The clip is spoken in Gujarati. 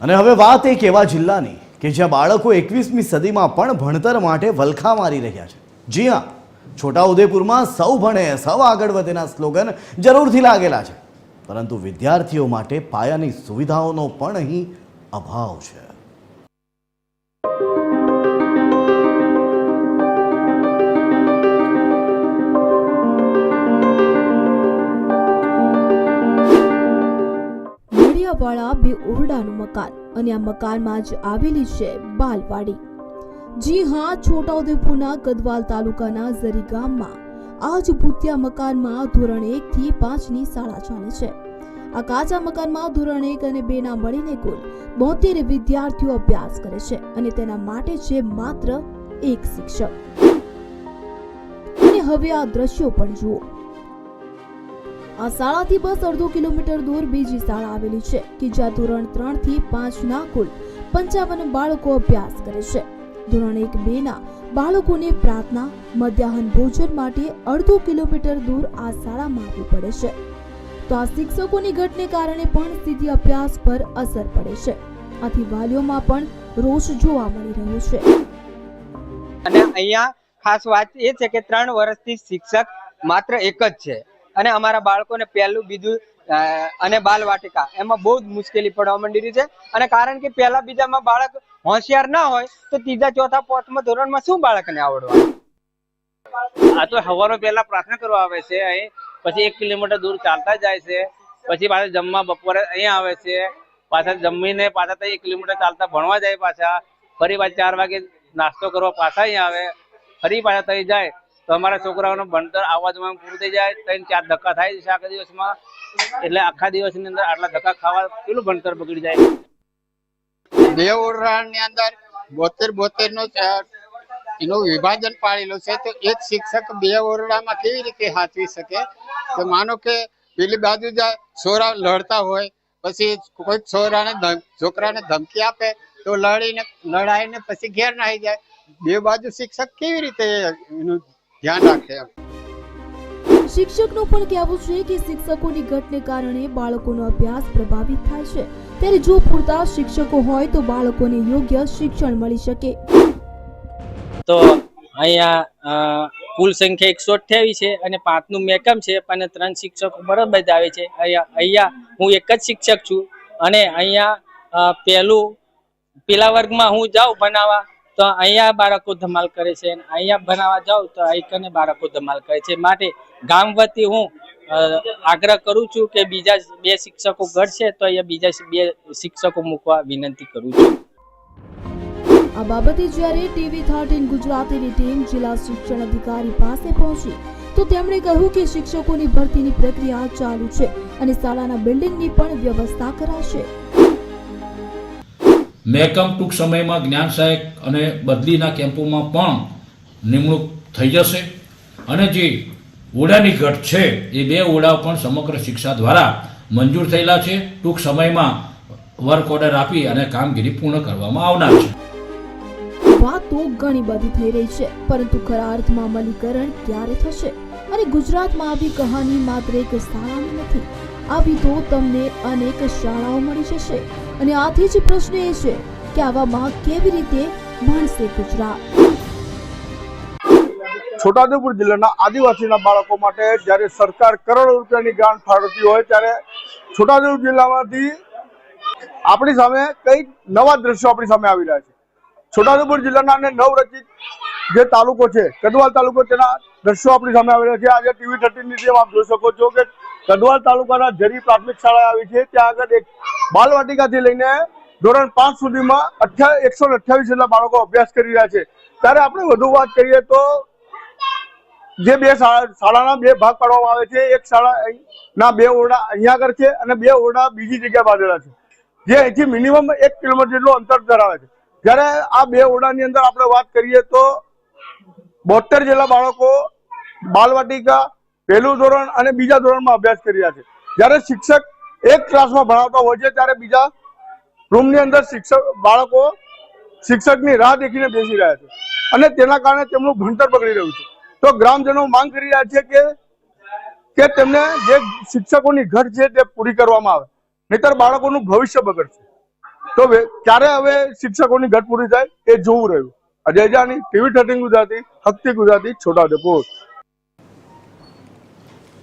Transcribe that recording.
અને હવે વાત એક એવા જિલ્લાની કે જ્યાં બાળકો 21મી સદીમાં પણ ભણતર માટે વલખા મારી રહ્યા છે। જી હા, છોટાઉદેપુરમાં સૌ ભણે સૌ આગળ વધેના સ્લોગન જરૂરથી લાગેલા છે, પરંતુ વિદ્યાર્થીઓ માટે પાયાની સુવિધાઓનો પણ અહીં અભાવ છે। વાળા બે ઓરડાનું મકાન અને આ મકાનમાં જ આવેલી છે બાલવાડી। જી હા, છોટાઉદેપુરના કદવાલ તાલુકાના ઝરી ગામમાં આ જ ભૂતિયા મકાનમાં ધોરણ 1 થી 5 ની શાળા ચાલે છે। આ કાચા મકાનમાં ધોરણ 1 અને 2 ના મળીને કુલ 72 વિદ્યાર્થીઓ અભ્યાસ કરે છે અને તેના માટે છે માત્ર એક શિક્ષક। અને હવે આ દ્રશ્યો પણ જુઓ। આ શાળાથી બસ અડધો કિલોમીટર દૂર બીજી શાળા આવેલી છે કે જ્યાં ધોરણ 3 થી 5 ના કુલ 55 બાળકો અભ્યાસ કરે છે। ધોરણ 1-2 ના બાળકોને પ્રાર્થના, મધ્યાહન ભોજન માટે અડધો કિલોમીટર દૂર આ શાળામાં આવવું પડે છે। તો આ શિક્ષકોની ઘટને કારણે પણ સીધી અભ્યાસ પર અસર પડે છે। આથી વાલીઓમાં પણ રોષ જોવા મળી રહ્યો છે। અને અહીંયા ખાસ વાત એ છે કે 3 વર્ષથી શિક્ષક માત્ર એક જ છે અને અમારા બાળકોને પહેલું, બીજું અને બાલવાટિકા એમાં બહુ જ મુશ્કેલી પડવા માંડી રહી છે। અને કારણ કે પહેલા બીજામાં બાળક હોશિયાર ના હોય તો ત્રીજા, ચોથા, પાંચમા ધોરણમાં શું બાળકને આવડવાનું? આ તો સવારે પહેલા પ્રાર્થના કરવા આવે છે અહીં, પછી 1 કિલોમીટર દૂર ચાલતા જાય છે, પછી પાછા જમવા બપોરે અહીંયા આવે છે, પાછા જમીને પાછા 1 કિલોમીટર ચાલતા ભણવા જાય, પાછા ફરી પાછા 4 વાગે નાસ્તો કરવા પાછા અહીંયા આવે, ફરી પાછા થઈ જાય તો અમારા છોકરાઓનું ભણતર આવવા જવાનું પૂરું થઈ જાય। 3-4 ધક્કા થાય છે આખા દિવસમાં, એટલે આખા દિવસની અંદર આટલા ધક્કા ખાવા કેટલું ભણતર બગડી જાય। બે ઓરડાની અંદર 72 નો એનું વિભાજન પાડેલું છે, તો એક શિક્ષક બે ઓરડામાં કેવી રીતે સાચવી શકે? તો માનો કે પેલી બાજુ જાય છોરા લડતા હોય, પછી કોઈ છોકરાને ધમકી આપે તો લડાઈને પછી ઘેર નાહી જાય, બે બાજુ શિક્ષક કેવી રીતે એનું ધ્યાન રાખે? શિક્ષકનું પણ કહેવું છે કે શિક્ષકોની ઘટને કારણે બાળકોનો અભ્યાસ પ્રભાવિત થાય છે, ત્યારે જો પૂરતા શિક્ષકો હોય તો બાળકોને યોગ્ય શિક્ષણ મળી શકે। તો અહીંયા કુલ સંખ્યા 128 છે અને 5 નું મેકમ છે, અને 3 શિક્ષકો બરાબર આવે છે। અહીંયા હું એક જ શિક્ષક છું અને અહીંયા પેલા વર્ગમાં હું જાઉં ભણાવવા તો અહીંયા બાળકો ધમાલ કરે છે, અને અહીંયા ભણાવવા જાઉં તો અહીં બાળકો ધમાલ કરે છે। માટે ગામ વતી હું આગ્રહ કરું છું કે બીજા 2 શિક્ષકો ઘટશે તો અહીંયા બીજા 2 શિક્ષકો મૂકવા વિનંતી કરું છું। આ બાબતે જ્યારે TV13 ગુજરાતીની ટીમ જિલ્લા શિક્ષણ અધિકારી પાસે પહોંચી તો તેમણે કહ્યું કે શિક્ષકોની ભરતીની પ્રક્રિયા ચાલુ છે અને શાળાના બિલ્ડિંગની પણ વ્યવસ્થા કરાશે। મહેકમ ટૂંક સમયમાં જ્ઞાન સહાયક અને બદલીના કેમ્પોમાં પણ નિમણૂક થઈ જશે, અને જે ઓરડાની ઘટ છે એ 2 ઓરડાઓ પણ સમગ્ર શિક્ષા દ્વારા મંજૂર થયેલા છે। ટૂંક સમયમાં વર્ક ઓર્ડર આપી અને કામગીરી પૂર્ણ કરવામાં આવનાર છે। વાત તો ઘણી બધી થઈ રહી છે, પરંતુ ખરા અર્થમાં અમલીકરણ ક્યારે થશે? અને ગુજરાતમાં આવી કહાની માત્ર એક શાળાની નથી, આવી તો તમને અનેક શાળાઓ મળી જશે। અને આથી જ પ્રશ્ન એ છે કે આવામાં કેવી રીતે ભણશે ગુજરાત? છોટાઉદેપુર જિલ્લાના આદિવાસીના બાળકો માટે જ્યારે સરકાર કરોડો રૂપિયાની ગ્રાન્ટ ફાળવતી હોય ત્યારે છોટાઉદેપુર જિલ્લામાંથી આપણી સામે કઈ નવા દ્રશ્યો આપણી સામે આવી રહ્યા છે। છોટાઉદેપુર જિલ્લાના અને નવરચિત જે તાલુકો છે કદવાલ તાલુકો, તેના દ્રશ્યો આપણી સામે આવી રહ્યા છે। આજે TV13 ની જેમ આપ જોઈ શકો છો કે કદવાલ તાલુકાના ઝરી પ્રાથમિક શાળા આવી છે, ત્યાં આગળ એક બાલવાટિકાથી લઈને ધોરણ 5 સુધીમાં 128 જેટલા બાળકો અભ્યાસ કરી રહ્યા છે। ત્યારે આપણે વધુ વાત કરીએ તો જે શાળાના 2 ભાગ પાડવામાં આવે છે, એક શાળાના 2 ઓરડા અહીંયા આગળ છે અને 2 ઓરડા બીજી જગ્યાએ બાંધેલા છે, જે અહીંથી મિનિમમ 1 કિલોમીટર જેટલું અંતર ધરાવે છે। જ્યારે આ 2 ઓરડાની અંદર આપણે વાત કરીએ તો 72 જેટલા બાળકો બાલવાટિકા, પહેલું ધોરણ અને બીજા ધોરણમાં અભ્યાસ કરી રહ્યા છે। જ્યારે શિક્ષક એક ક્લાસમાં ભણાવતા હોય છે ત્યારે બીજા રૂમની અંદર બાળકો શિક્ષકની રાહ દેખીને બેસી રહ્યા છે અને તેના કારણે તેમનું ભણતર બગડી રહ્યું છે। તો ગ્રામજનો માંગ કરી રહ્યા છે કે તેમને જે શિક્ષકોની ઘટ છે તે પૂરી કરવામાં આવે, નહીતર બાળકોનું ભવિષ્ય બગડશે। તો ક્યારે હવે શિક્ષકોની ઘટ પૂરી થાય એ જોવું રહ્યું. અજય જાની, TV 13 ગુજરાતી, હકતી ગુજરાતી, છોટાઉદેપુર.